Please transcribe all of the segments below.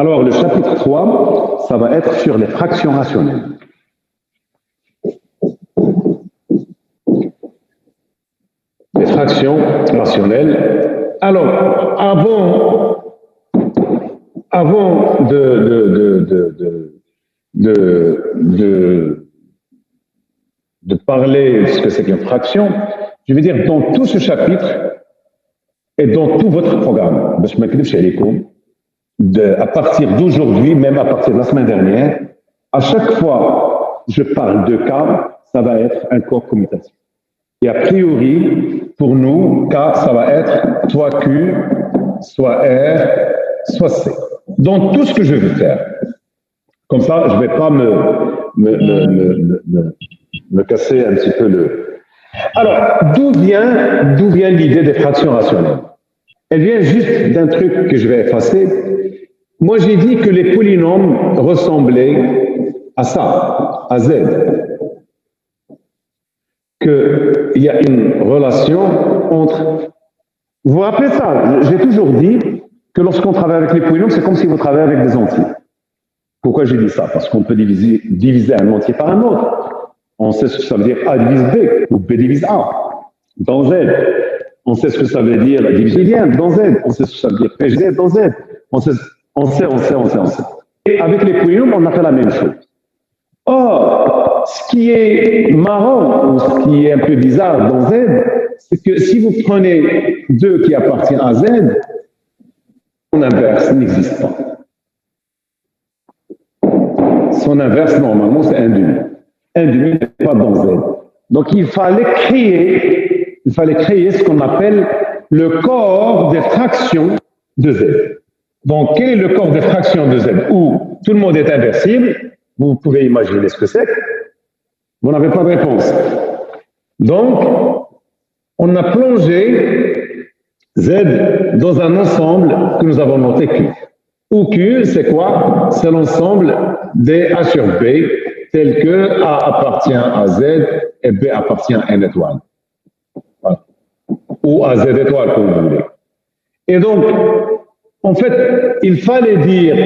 Alors, le chapitre 3, ça va être sur les fractions rationnelles. Les fractions rationnelles. Alors, avant de parler de ce que c'est qu'une fraction, je veux dire, dans tout ce chapitre et dans tout votre programme, à partir d'aujourd'hui, même à partir de la semaine dernière, à chaque fois je parle de cas, ça va être un corps commutatif. Et a priori, pour nous, K, ça va être soit Q, soit R, soit C. Dans tout ce que je veux faire. Comme ça, je ne vais pas me casser un petit peu le... Alors, d'où vient l'idée des fractions rationnelles? Elle vient juste d'un truc que je vais effacer. Moi, j'ai dit que les polynômes ressemblaient à ça, à Z. Qu'il y a une relation entre... Vous vous rappelez ça? J'ai toujours dit que lorsqu'on travaille avec les polynômes, c'est comme si vous travaillez avec des entiers. Pourquoi j'ai dit ça? Parce qu'on peut diviser un entier par un autre. On sait ce que ça veut dire A divise B ou B divise A dans Z. On sait ce que ça veut dire diviser lien dans Z. On sait ce que ça veut dire PG dans Z. On sait. Et avec les polynômes, on a fait la même chose. Or, ce qui est marrant ou ce qui est un peu bizarre dans Z, c'est que si vous prenez 2 qui appartiennent à Z, son inverse n'existe pas. Son inverse, normalement, c'est 1 demi. 1 demi n'est pas dans Z. Donc, il fallait créer ce qu'on appelle le corps des fractions de Z. Donc, quel est le corps des fractions de Z? Où tout le monde est inversible. Vous pouvez imaginer ce que c'est. Vous n'avez pas de réponse. Donc, on a plongé Z dans un ensemble que nous avons noté Q. Où Q, c'est quoi? C'est l'ensemble des A sur B, tel que A appartient à Z et B appartient à N étoile. Voilà. Ou à Z étoile, comme vous voulez. Et donc, en fait, il fallait dire,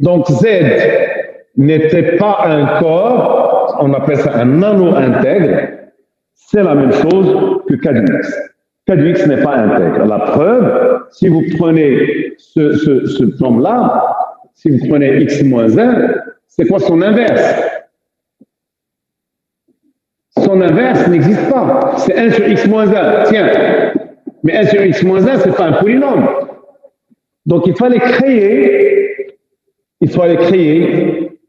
donc Z n'était pas un corps, on appelle ça un nano-intègre, c'est la même chose que K du X. K du X n'est pas intègre. La preuve, si vous prenez ce terme-là, si vous prenez X moins 1, c'est quoi son inverse? Son inverse n'existe pas. C'est 1 sur X moins 1. Tiens, mais 1 sur X moins 1, ce n'est pas un polynôme. Donc, il fallait créer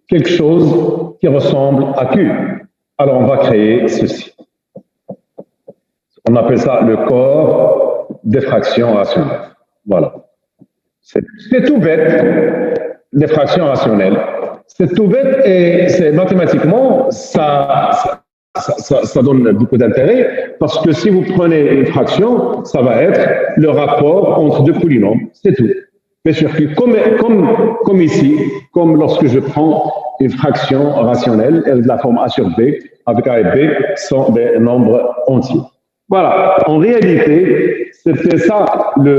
quelque chose qui ressemble à Q. Alors, on va créer ceci. On appelle ça le corps des fractions rationnelles. Voilà. C'est tout bête, des fractions rationnelles. C'est tout bête et c'est mathématiquement, ça donne beaucoup d'intérêt parce que si vous prenez une fraction, ça va être le rapport entre deux polynômes. C'est tout. Mais sur Q, comme ici, comme lorsque je prends une fraction rationnelle, elle est de la forme A sur B, avec A et B sont des nombres entiers. Voilà. En réalité, c'était ça le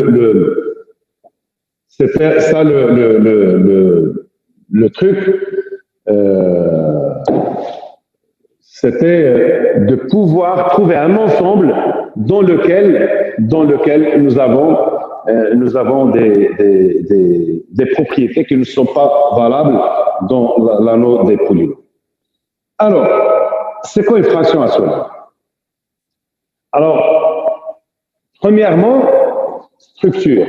truc. C'était de pouvoir trouver un ensemble dans lequel nous avons des propriétés qui ne sont pas valables dans l'anneau des polynômes. Alors, c'est quoi une fraction rationnelle? Alors, premièrement, structure.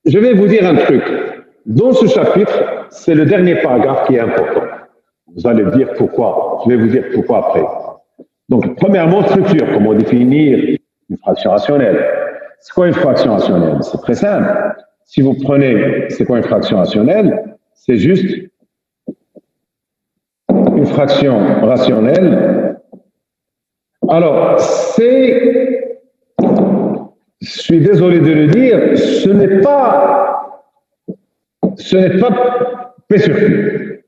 Je vais vous dire un truc. Dans ce chapitre, c'est le dernier paragraphe qui est important. Vous allez dire pourquoi. Je vais vous dire pourquoi après. Donc, premièrement, structure. Comment définir une fraction rationnelle? C'est quoi une fraction rationnelle? C'est très simple. Si vous prenez, c'est quoi une fraction rationnelle? C'est juste une fraction rationnelle. Alors, je suis désolé de le dire, ce n'est pas P sur Q.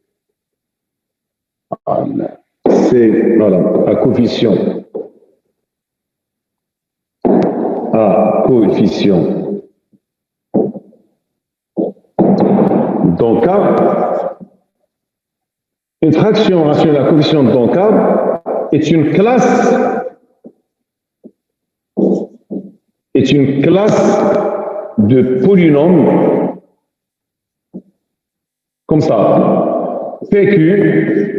C'est, voilà, un coefficient Donc, une fraction rationnelle à coefficient d'Oncam est une classe de polynômes comme ça, PQ,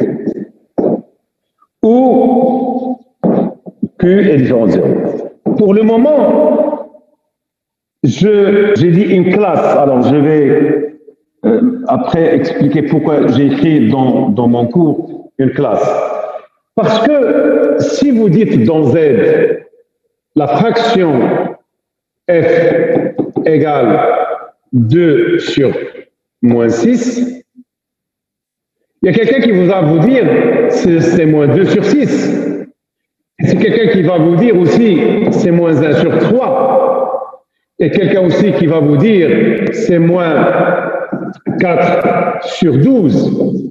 où Q est différent de 0. Pour le moment, j'ai dit une classe, alors je vais après expliquer pourquoi j'ai écrit dans mon cours une classe. Parce que si vous dites dans Z, la fraction f égale 2 sur moins 6, il y a quelqu'un qui va vous dire c'est moins 2 sur 6. C'est quelqu'un qui va vous dire aussi c'est moins 1 sur 3. Et quelqu'un aussi qui va vous dire c'est moins 4 sur 12.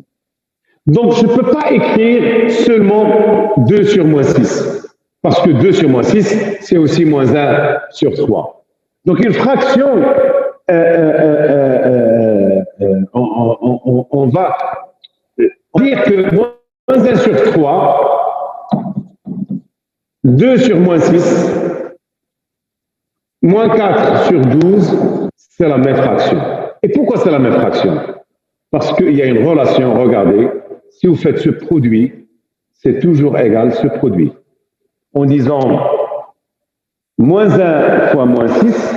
Donc, je ne peux pas écrire seulement 2 sur moins 6. Parce que 2 sur moins 6, c'est aussi moins 1 sur 3. Donc, une fraction, on va dire que moins 1 sur 3, 2 sur moins 6, moins 4 sur 12, c'est la même fraction. Et pourquoi c'est la même fraction? Parce qu'il y a une relation, regardez, si vous faites ce produit, c'est toujours égal ce produit. En disant moins 1 fois moins 6,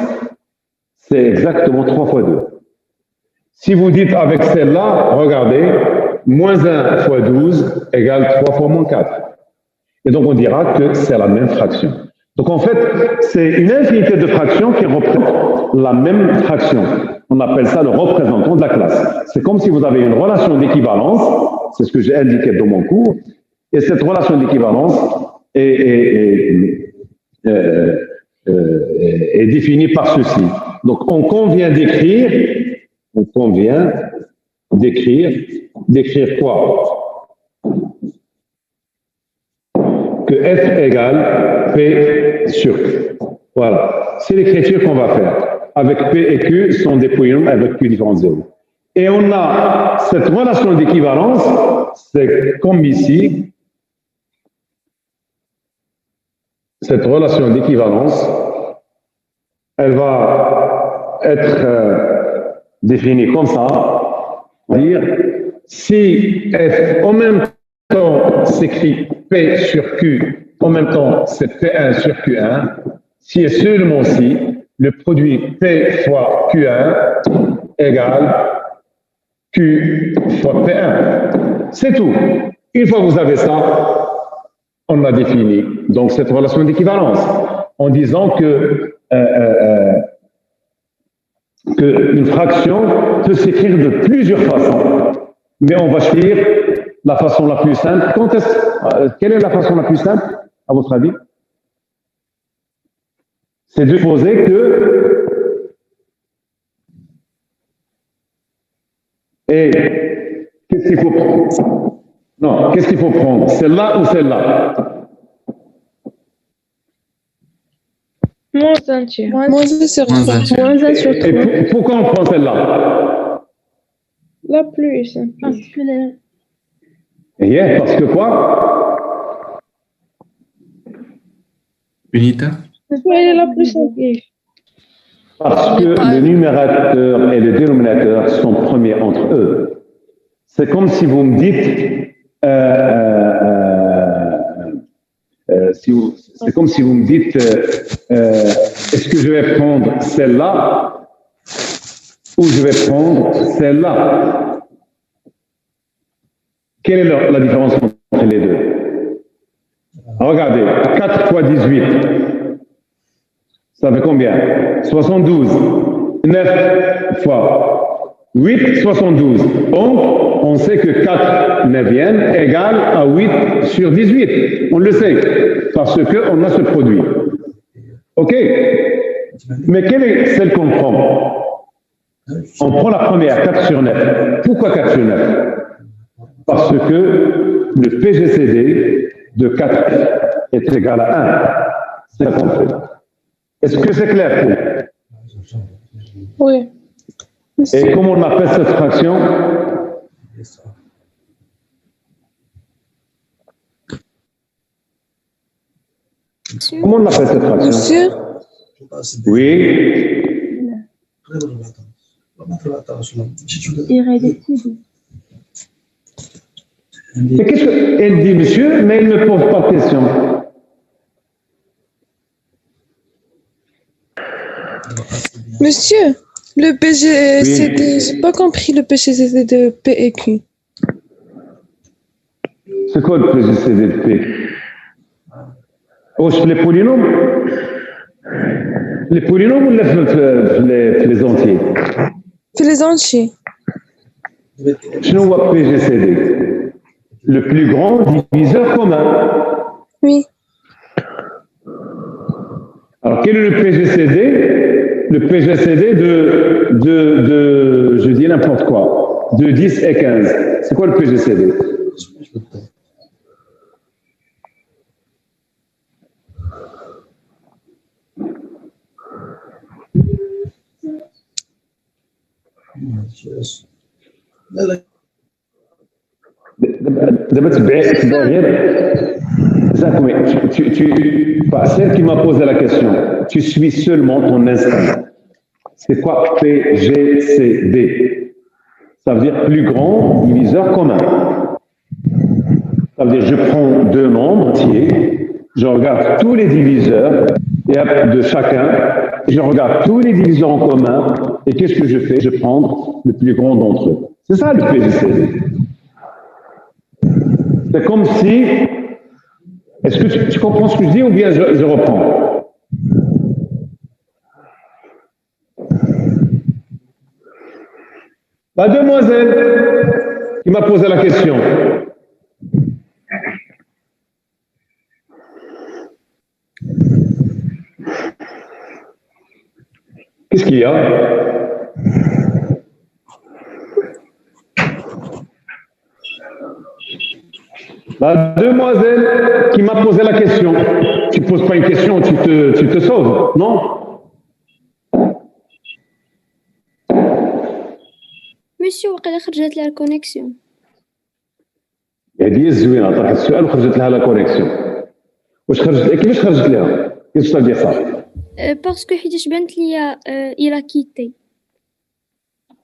c'est exactement 3 fois 2. Si vous dites avec celle-là, regardez, moins 1 fois 12 égale 3 fois moins 4. Et donc on dira que c'est la même fraction. Donc en fait, c'est une infinité de fractions qui représentent la même fraction. On appelle ça le représentant de la classe. C'est comme si vous avez une relation d'équivalence, c'est ce que j'ai indiqué dans mon cours, et cette relation d'équivalence est définie par ceci. Donc on convient d'écrire quoi? Que f égale P sur Q. Voilà, c'est l'écriture qu'on va faire. Avec P et Q sont des polynômes avec Q différent de 0. Et on a cette relation d'équivalence, c'est comme ici, cette relation d'équivalence, elle va être définie comme ça, dire si f en même temps s'écrit P sur Q, en même temps c'est P1 sur Q1, si et seulement si le produit P fois Q1 égale Q fois P1. C'est tout. Une fois que vous avez ça, on a défini donc cette relation d'équivalence en disant que une fraction peut s'écrire de plusieurs façons. Mais on va choisir la façon la plus simple. Quelle est la façon la plus simple, à votre avis? C'est de poser que... Et qu'est-ce qu'il faut prendre? Non, qu'est-ce qu'il faut prendre? Celle-là ou celle-là? Moins 1 sur 3. Moins 1 sur 3. Moins 1 sur 3. Et pourquoi on prend celle-là? La plus simple. Parce que Parce que quoi? Unitaire? Elle est la plus simple. Parce que le numérateur et le dénominateur sont premiers entre eux. C'est comme si vous me dites, c'est comme si vous me dites, est-ce que je vais prendre celle-là ou je vais prendre celle-là? Quelle est la différence entre les deux? Regardez, 4 fois 18, ça fait combien? 72. 9 fois 8, 72. Donc, on sait que 4 neuvièmes égale à 8 sur 18. On le sait, parce qu'on a ce produit. OK? Mais quelle est celle qu'on prend? On prend la première, 4 sur 9. Pourquoi 4 sur 9? Parce que le PGCD de 4 est égal à 1. C'est ça qu'on fait. Est-ce que c'est clair? Oui. Et comment on appelle cette fraction? Comment on appelle cette fraction? Monsieur, Oui. irréductible. Et qu'est-ce qu'elle dit, monsieur, mais elle ne pose pas de question. Monsieur, le PGCD, Oui. j'ai pas compris le PGCD de P et Q. C'est quoi le PGCD de P? Oh, c'est les polynômes? Les polynômes ou les entiers? C'est les entiers. Je ne vois PGCD. Le plus grand diviseur commun. Oui. Alors, quel est le PGCD? Le PGCD je dis n'importe quoi, de 10 et 15. C'est quoi le PGCD? Celle qui m'a posé la question, tu suis seulement ton instinct. C'est quoi PGCD? Ça veut dire plus grand diviseur commun. Ça veut dire je prends deux nombres entiers, je regarde tous les diviseurs de chacun, et je regarde tous les diviseurs en commun, et qu'est-ce que je fais? Je prends le plus grand d'entre eux. C'est ça le PGCD. C'est comme si... Est-ce que tu comprends ce que je dis ou bien je reprends? La demoiselle qui m'a posé la question. Qu'est-ce qu'il y a? La demoiselle qui m'a posé la question. Tu ne poses pas une question, tu te sauves, non? Monsieur, وقيلا خرجت لها الكونيكسيون. هذه هي الزوينه، طرحت السؤال وخرجت لها لا كونيكسيون. كيفاش خرجت لها؟ كيفاش صار صح؟ باسكو حيتاش بانت ليا إلا كيتي.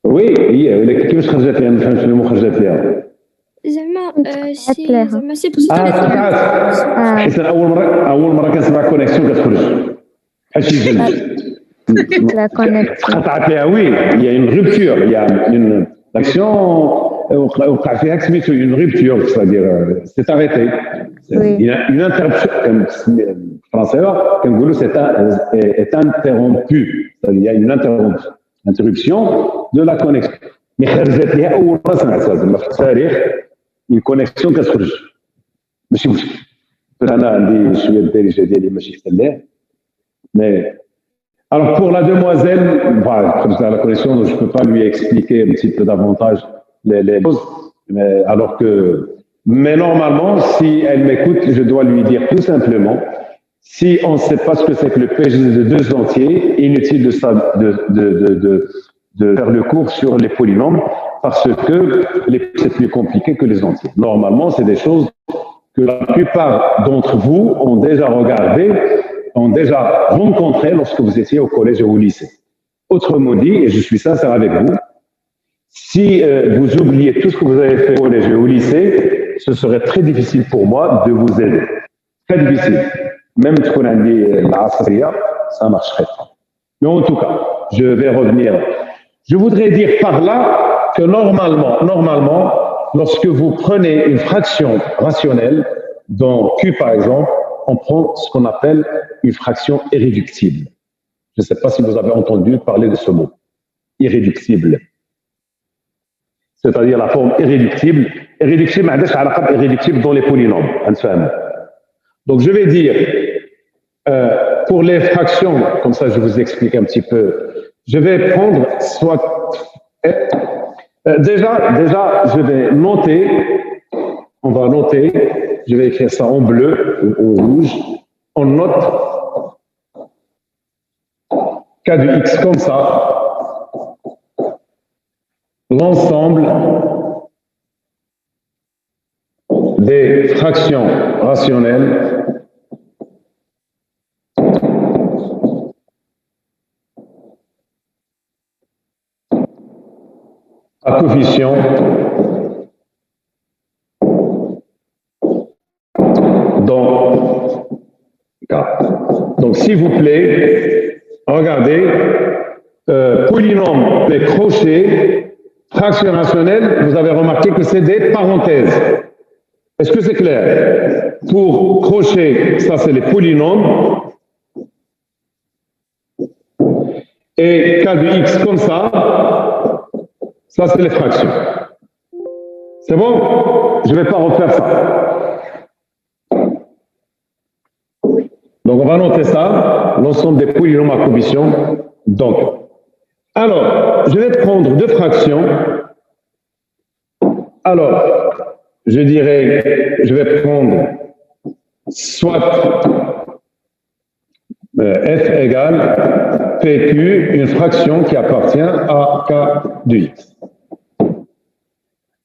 وي هي ولكن كيفاش خرجت لها؟ ما فهمتش شنو خرجت لها. زعما سي بوزيتيف. تقعد. حيت اول مره كنسمع كونيكسيون كتخرج. بحال شي جلد. La connexion. قطعت لها وي، هي اون روبتور، هي اون اكسيون وقع فيها سميتو اون روبتور، c'est-à-dire c'est arrêté. Une interruption, comme français, كنقولوا c'est interrompu, c'est-à-dire il y a une interruption de la connexion. Mais خرجت لها اول مره سمعتها زعما في التاريخ une connexion كتخرج. ماشي مشكل. انا عندي شويه الدارجه ديالي ماشي حتى mais alors pour la demoiselle, comme c'est à la connexion, je ne peux pas lui expliquer un petit peu davantage les choses, mais normalement, si elle m'écoute, je dois lui dire tout simplement, si on ne sait pas ce que c'est que le PGCD de deux entiers, inutile de faire le cours sur les polynômes, parce que c'est plus compliqué que les entiers. Normalement, c'est des choses que la plupart d'entre vous ont déjà regardées, ont déjà rencontré lorsque vous étiez au collège ou au lycée. Autrement dit, et je suis sincère avec vous, si vous oubliez tout ce que vous avez fait au collège et au lycée, ce serait très difficile pour moi de vous aider. Très difficile. Même ce qu'on a dit la Asriya, ça ne marcherait pas. Mais en tout cas, je vais revenir. Je voudrais dire par là que normalement, lorsque vous prenez une fraction rationnelle, dans Q par exemple, on prend ce qu'on appelle une fraction irréductible. Je ne sais pas si vous avez entendu parler de ce mot. Irréductible. C'est-à-dire la forme irréductible. Irréductible dans les polynômes. Donc je vais dire, pour les fractions, comme ça je vous explique un petit peu, je vais prendre soit... Déjà, je vais noter, on va noter, je vais écrire ça en bleu ou en rouge. On note K de X comme ça. l'ensemble des fractions rationnelles à coefficient dans K. Donc, s'il vous plaît, regardez, polynôme des crochets, fraction rationnelle, vous avez remarqué que c'est des parenthèses. Est-ce que c'est clair? Pour crochet, ça c'est les polynômes. Et K de X comme ça c'est les fractions. C'est bon? Je ne vais pas refaire ça. Donc on va noter ça, l'ensemble des polynômes à coefficient. Donc, alors, je vais prendre deux fractions. Alors, je dirais, je vais prendre soit f égale pq, une fraction qui appartient à k de x.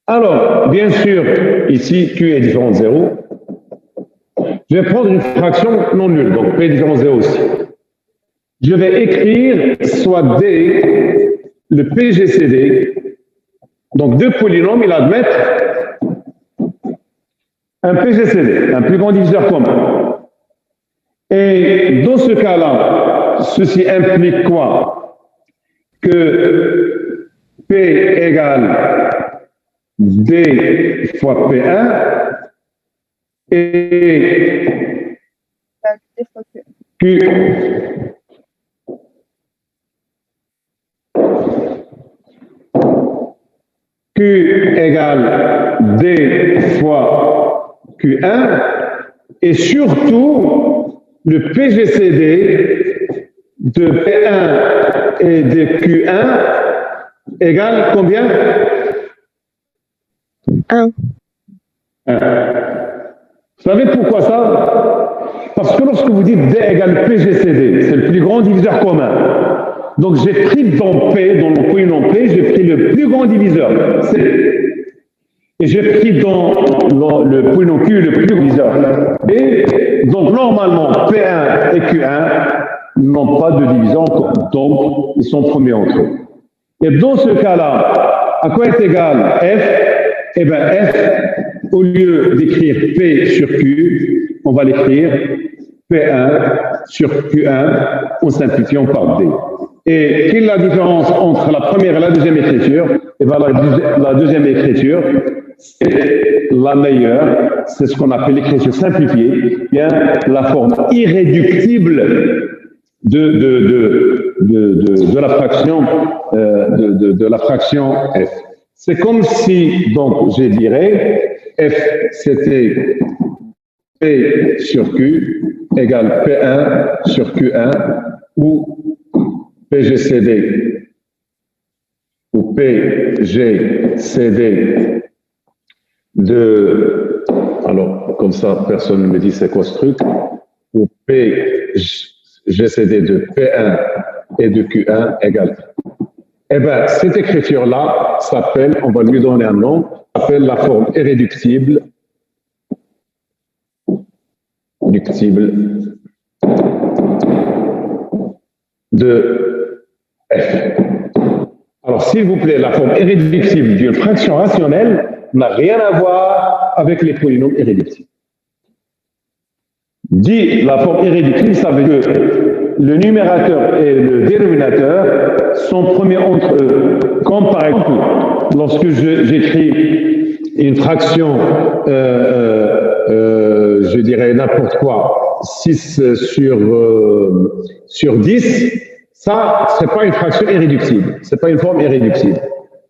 Alors, bien sûr, ici, q est différent de 0. Je vais prendre une fraction non nulle, donc p est différent de 0 aussi. Je vais écrire soit d, le PGCD, donc deux polynômes, ils admettent un PGCD, un plus grand diviseur commun. Et dans ce cas-là, ceci implique quoi? Que P égale D fois P1 et Q égale D fois Q1 et surtout le PGCD de P1 et de Q1 égale combien? 1. 1. Vous savez pourquoi ça? Parce que lorsque vous dites D égale PGCD, c'est le plus grand diviseur commun. Donc j'ai pris dans P, dans le polynôme P, j'ai pris le plus grand diviseur, C. Et j'ai pris dans le polynôme Q le plus grand diviseur. Et donc normalement, P1 et Q1 n'ont pas de division, donc ils sont premiers entre eux. Et dans ce cas-là, à quoi est égal F? Eh bien F, au lieu d'écrire P sur Q, on va l'écrire P1 sur Q1 en simplifiant par D. Et quelle est la différence entre la première et la deuxième écriture? Eh bien, la deuxième écriture, c'est la meilleure, c'est ce qu'on appelle l'écriture simplifiée, bien la forme irréductible de la fraction de la fraction f. C'est comme si, donc, je dirais, f c'était p sur q égale p1 sur q1 ou PGCD ou PGCD de, alors comme ça personne ne me dit c'est quoi ce truc, ou PGCD de P1 et de Q1 égale. Eh bien, cette écriture-là s'appelle, on va lui donner un nom, s'appelle la forme irréductible de F. Alors, s'il vous plaît, la forme irréductible d'une fraction rationnelle n'a rien à voir avec les polynômes irréductibles. Dit la forme irréductible, ça veut dire que le numérateur et le dénominateur sont premiers entre eux. Comme par exemple, lorsque j'écris une fraction, je dirais n'importe quoi, 6 sur 10, ça, c'est pas une fraction irréductible, c'est pas une forme irréductible.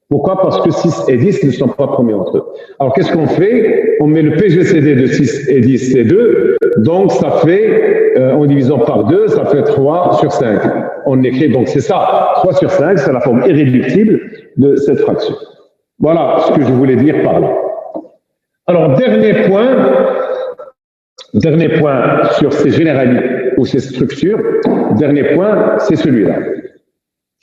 Pourquoi? Parce que 6 et 10 ne sont pas premiers entre eux. Alors, qu'est-ce qu'on fait? On met le PGCD de 6 et 10, c'est 2. Donc, ça fait, en divisant par 2, ça fait 3 sur 5. On écrit, donc c'est ça. 3 sur 5, c'est la forme irréductible de cette fraction. Voilà ce que je voulais dire par là. Alors, dernier point sur ces généralités ou ces structures, dernier point, c'est celui-là.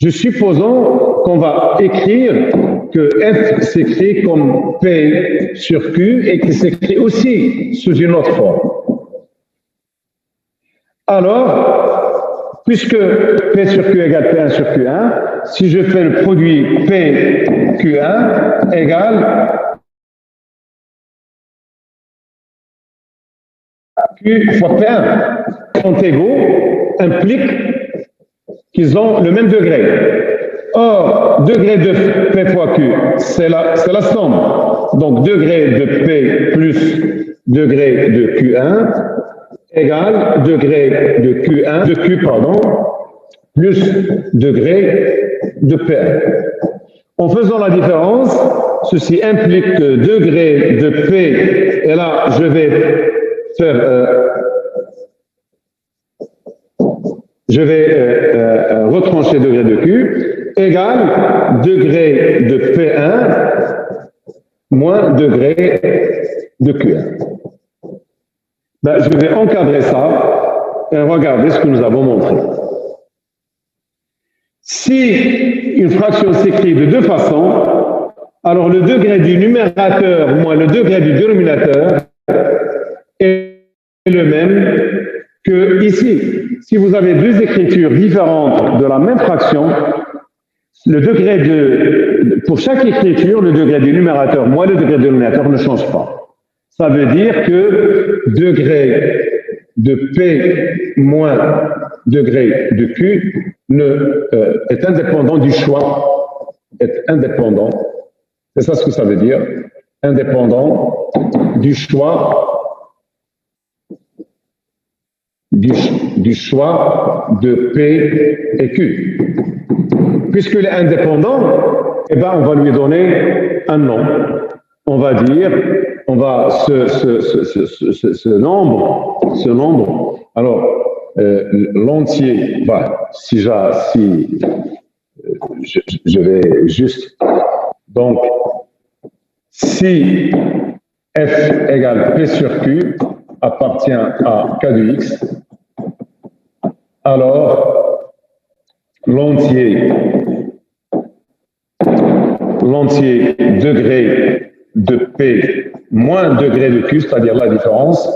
Je supposons qu'on va écrire que F s'écrit comme P sur Q et qui s'écrit aussi sous une autre forme. Alors, puisque P sur Q égale P1 sur Q1, si je fais le produit PQ1 égale Q fois P1, sont égaux, implique qu'ils ont le même degré. Or, degré de P fois Q, c'est la somme. Donc, degré de P plus degré de Q1 égale degré de Q1, de Q, pardon, plus degré de P1. En faisant la différence, ceci implique que degré de P, et là, je vais faire... retrancher degré de Q égale degré de P1 moins degré de Q1. Ben, je vais encadrer ça et regarder ce que nous avons montré. Si une fraction s'écrit de deux façons, alors le degré du numérateur moins le degré du dénominateur est le même que ici. Si vous avez deux écritures différentes de la même fraction, le degré pour chaque écriture, le degré du numérateur moins le degré du dénominateur ne change pas. Ça veut dire que degré de P moins degré de Q est indépendant du choix, est indépendant. C'est ça ce que ça veut dire, indépendant du choix du choix de P et Q. Puisqu'il est indépendant, eh ben, on va lui donner un nom. On va dire, on va ce nombre, alors l'entier, si je vais juste, donc si F égale P sur Q appartient à K de X, alors l'entier degré de P moins degré de Q, c'est-à-dire la différence,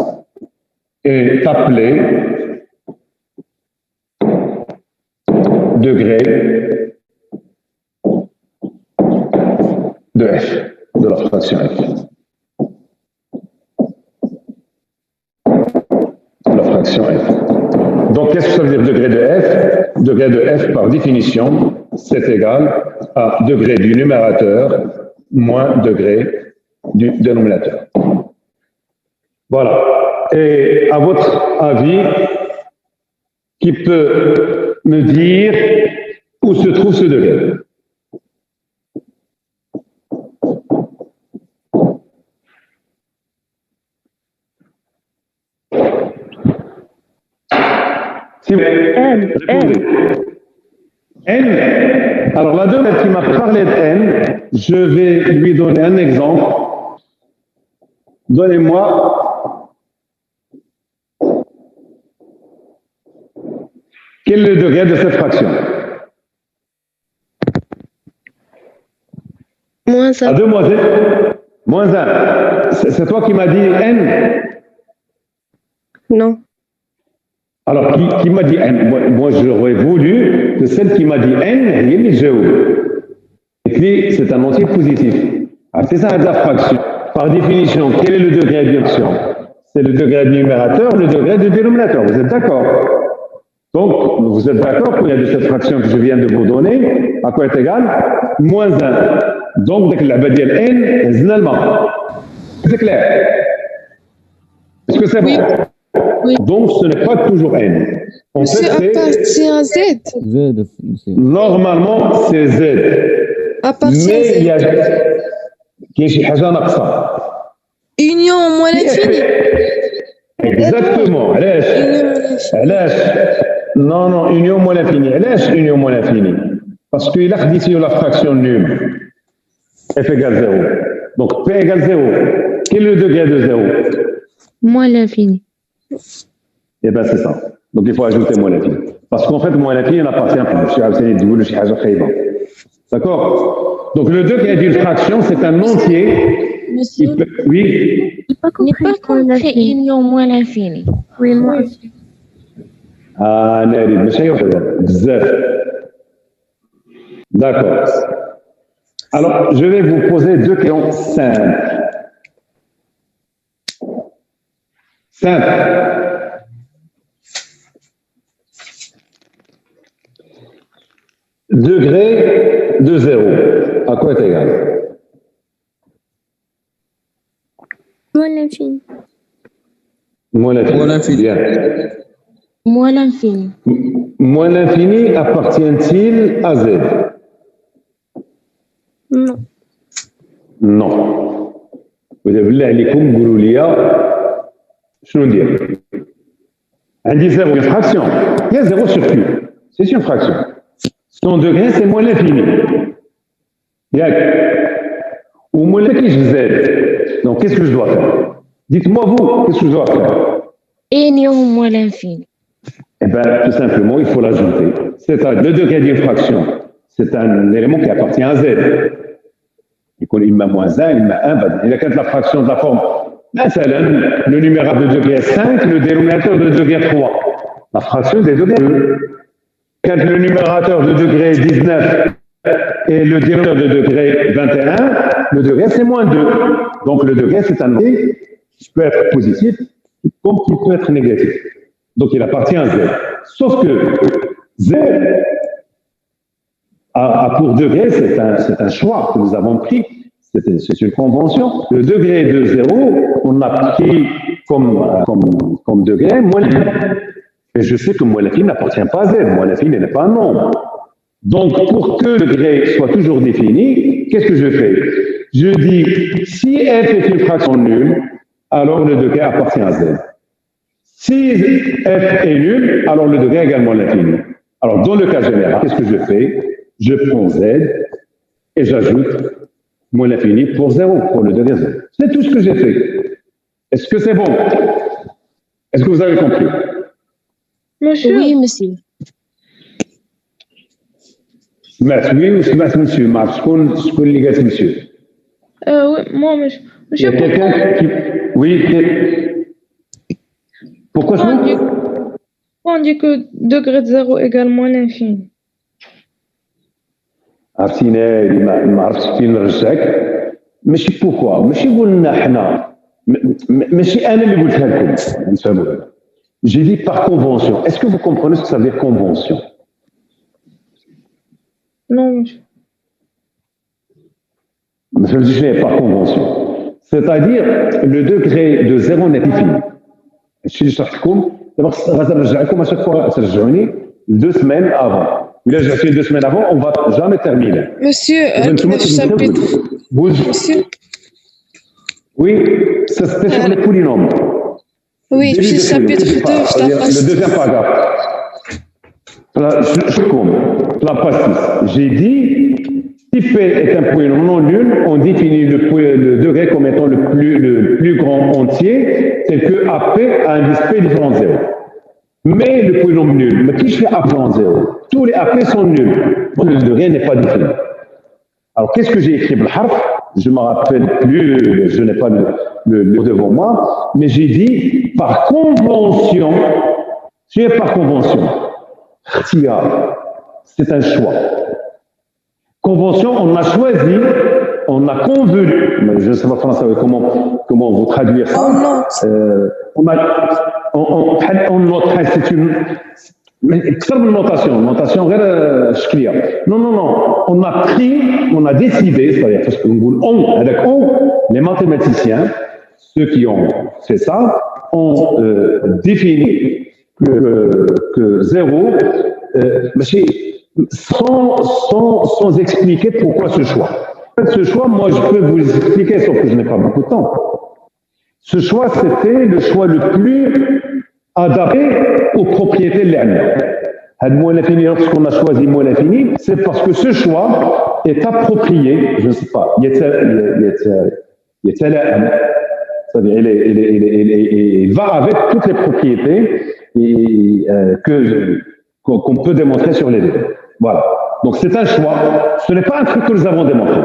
est appelé degré de F, de la fraction F. La fraction F. Donc, qu'est-ce que ça veut dire degré de F? Degré de F, par définition, c'est égal à degré du numérateur moins degré du dénominateur. Voilà. Et à votre avis, qui peut me dire où se trouve ce degré? Si vous répondez. N. Alors la demeure qui m'a parlé de N, je vais lui donner un exemple. Donnez-moi. Quel est le degré de cette fraction? Moins À 1. demoiselle. Moins 1. C'est toi qui m'as dit N? Non. Alors, qui m'a dit N? Moi, j'aurais voulu que celle qui m'a dit N, il est Géo. Et puis, c'est un entier positif. Alors, c'est ça la fraction. Par définition, quel est le degré de fraction? C'est le degré du numérateur, le degré du dénominateur. Vous êtes d'accord? Donc, vous êtes d'accord qu'il y a de cette fraction que je viens de vous donner, à quoi est égal? Moins 1. Donc, la badielle N, zénalement. C'est clair? Est-ce que c'est bon? Oui. Donc, ce n'est pas toujours N. En C'est fait, appartient à Z. normalement, c'est Z. Appartient à Mais il y a Z. Union moins l'infini. Exactement. Non, union moins l'infini. Union moins l'infini. Parce qu'il a ici la fraction nulle. F égale 0. Donc, P égale 0. Quel est le degré de 0? Moins l'infini. Eh bien, c'est ça. Donc, il faut ajouter moins l'infini. Parce qu'en fait, moins l'infini, on appartient plus. D'accord? Donc le degré d'une fraction, c'est un entier. Monsieur, Oui. J'ai pas n'est compris pas ce qu'on a fait. union moins l'infini. Oui, moi aussi. Ah, Nari, ماشي بزاف. D'accord. Alors, je vais vous poser deux questions simples. Simple. Degré de 0, à quoi est égal? Moins l'infini. Moins l'infini. Moins l'infini. Bien. Moins l'infini. Moins l'infini appartient-il à Z? Non. Non. وإذا بالله عليكم قولوا لي شنو ندير؟ عندي zéro, une fraction. Il y a zéro sur Q. C'est une fraction. Son degré, c'est moins l'infini. Yac. Ou moins le je Z. Donc, qu'est-ce que je dois faire? Dites-moi vous, qu'est-ce que je dois faire? Union moins l'infini. Eh bien, tout simplement, il faut l'ajouter. C'est-à-dire, le degré d'une fraction, c'est un élément qui appartient à Z. Il connaît il moins 1, il 1, il a quand la fraction de la forme. Le numérateur de degré 5, le dénominateur de degré 3. La fraction des degrés 2. Quand le numérateur de degré 19 et le dénominateur de degré 21, le degré c'est moins 2. Donc le degré c'est un degré qui peut être positif comme qui peut être négatif. Donc il appartient à Z. Sauf que Z a pour degré, c'est un choix que nous avons pris. C'est une convention. Le degré de 0, on l'a pris comme degré moins l'infini. Et je sais que moins l'infini n'appartient pas à Z. Moins l'infini n'est pas un nombre. Donc, pour que le degré soit toujours défini, qu'est-ce que je fais? Je dis, si f est une fraction nulle, alors le degré appartient à Z. Si f est nul, alors le degré est également l'infini. Alors, dans le cas général, qu'est-ce que je fais? Je prends Z et j'ajoute moins l'infini pour 0, pour le degré 0. C'est tout ce que j'ai fait. Est-ce que c'est bon? Est-ce que vous avez compris? Monsieur, Oui, monsieur. سمعت oui ou سمعت monsieur? ما عرفت شكون اللي قالت monsieur. Oui, moi, Il y monsieur, a quelqu'un qui... Oui. Pourquoi on dit que degré de 0 égale moins l'infini. عرفتيني ما عرفتش فين نرجعك ماشي بوكوا ماشي قلنا حنا ماشي انا اللي قلتها لكم نفهموا j'ai dit par convention. Est-ce que vous comprenez ce que ça veut dire convention? Non, monsieur. ما فهمتيش ليه par convention. C'est-à-dire le degré de 0 n'est pas fini. الشيء اللي شرحت لكم دابا غادي نرجعكم à chaque fois ترجعوني 2 semaines avant. Là, j'ai fait 2 semaines avant, on ne va jamais terminer. Monsieur, chapitre. Monsieur. Oui, ça c'était sur les polynômes. Oui, puis chapitre 2, le deuxième paragraphe. Je compte. La page 6. J'ai dit, si P est un polynôme non nul, on définit le degré comme étant le plus grand entier, tel que AP a un indice P différent de 0. Mais le polynôme nul, mais qui fait AP en 0? Tous les AP sont nuls. Donc le degré n'est pas défini. Alors qu'est-ce que j'ai écrit? Je ne me rappelle plus, je n'ai pas le devant moi, mais j'ai dit par convention, par convention. C'est un choix. Convention, on a choisi, on a convenu, je ne sais pas français comment vous traduire ça. On note, c'est une notation non, on a pris, on a décidé, c'est-à-dire parce qu'on avec les mathématiciens, ceux qui ont fait ça, ont défini que 0, sans expliquer pourquoi ce choix. Ce choix, moi, je peux vous expliquer, sauf que je n'ai pas beaucoup de temps. Ce choix, c'était le choix le plus adapté aux propriétés de l'année. Moins l'infini, lorsqu'on a choisi moins l'infini, c'est parce que ce choix est approprié, je ne sais pas, c'est-à-dire il va avec toutes les propriétés qu'on peut démontrer sur les deux. Voilà. Donc c'est un choix, ce n'est pas un truc que nous avons démontré.